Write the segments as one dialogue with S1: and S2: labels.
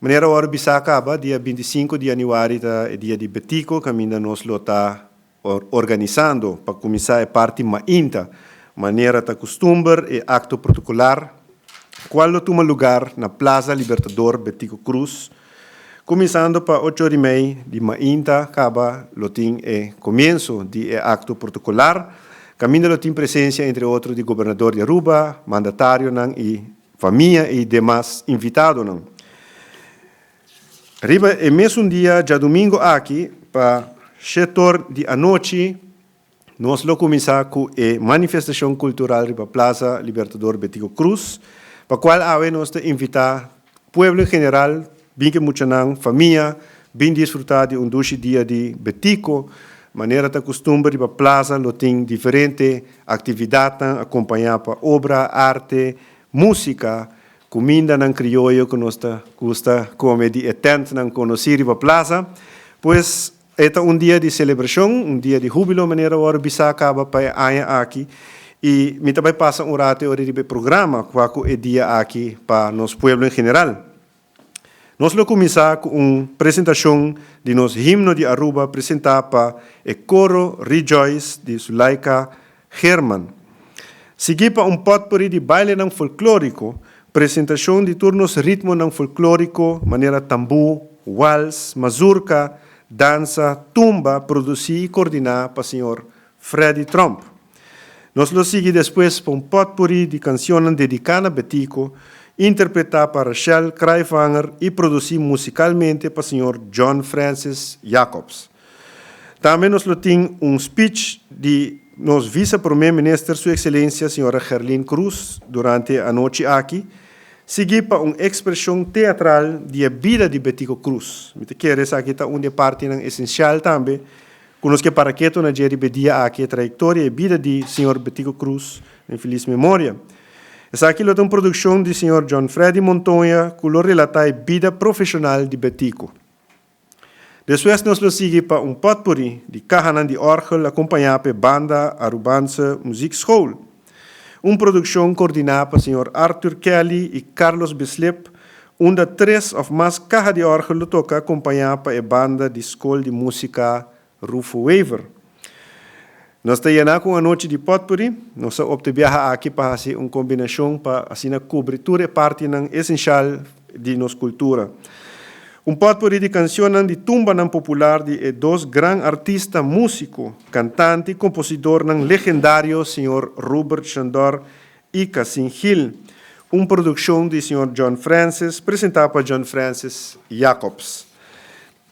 S1: Maneira hora bisa acaba, dia 25 de januário, é dia de Betico, que ainda nós lo está organizando para começar a parte mainta, maneira de costumbre e acto protocolar, qual toma lugar na Plaza Libertador Betico Cruz, começando para 8h30 de mainta, acaba lo tem começo de acto protocolar, caminho lo tem presença entre outros de governador de Aruba, mandatário e família e demais invitados. Arriba é mesmo dia, já domingo aqui, para setor de a noite, nós vamos começar com a manifestação cultural na Plaza Libertador Betico Cruz, para a qual nós te invitar o povo em geral, bem que muita família, bem desfrutar de dia de Betico, maneira de costumbre na plaza, lo tem diferentes atividades, acompanhar para obra, arte, música, comida não criollo que nós gusta comer de tent não conhecer na plaza, pois é dia de celebração, dia de júbilo, maneira hora bisa acaba para aqui e me também passa rato hora de programa qual é dia aqui para nosso povo em geral. Nós vamos começar com uma apresentação de nosso himno de Aruba apresentado para o coro Rejoice de Sulaika Herman. Seguir para potpourri de baile não folclórico, apresentação de turnos ritmo não folclórico, maneira tambu, wals, mazurca, dança, tumba, produzir e coordenar para o senhor Freddy Trump. Nós lo seguimos depois para potpourri de canções dedicadas a Betico, interpretar para Rachel Cryfanger e produzir musicalmente para o senhor John Francis Jacobs. Também nós temos speech de nosso vice-primeiro-ministro, Sua Excelência, senhora Gerlin Cruz, durante a noite aqui, seguir para uma expressão teatral de vida de Betico Cruz. Me queres aqui está uma parte essencial também, conosco para que na dia de dia aqui a trajetória e vida de senhor Betico Cruz, em feliz memória. Essa aqui é uma produção do senhor John Freddy Montoya, que relata a vida profissional de Betico. Depois nós seguimos para potpourri de Kahanan de Orgel, acompanhado pela banda Arubanse Music School. Uma produção coordenada pelo senhor Arthur Kelly e Carlos Bislip, onde 3 ou mais caja de Orgel toca acompanhado pela banda de Escola de Música Rufo Weaver. Nós estamos com a noite de potpourri, nós optamos aqui para fazer uma combinação para assim cobrir toda parte essencial de nossa cultura. Potpourri de canções de tumba popular de dois grandes artistas músicos, cantante e compositor legendário, senhor Robert Shandor e Cassim Hill. Uma produção de senhor John Francis, apresentada por John Francis Jacobs.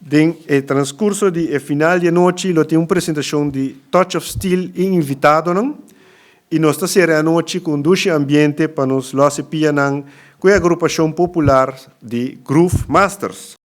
S1: No transcurso de final de noite, tem uma apresentação de Touch of Steel e invitado, e nós estamos a noite com ambiente para nos losse pianan com a agrupação popular de Groove Masters.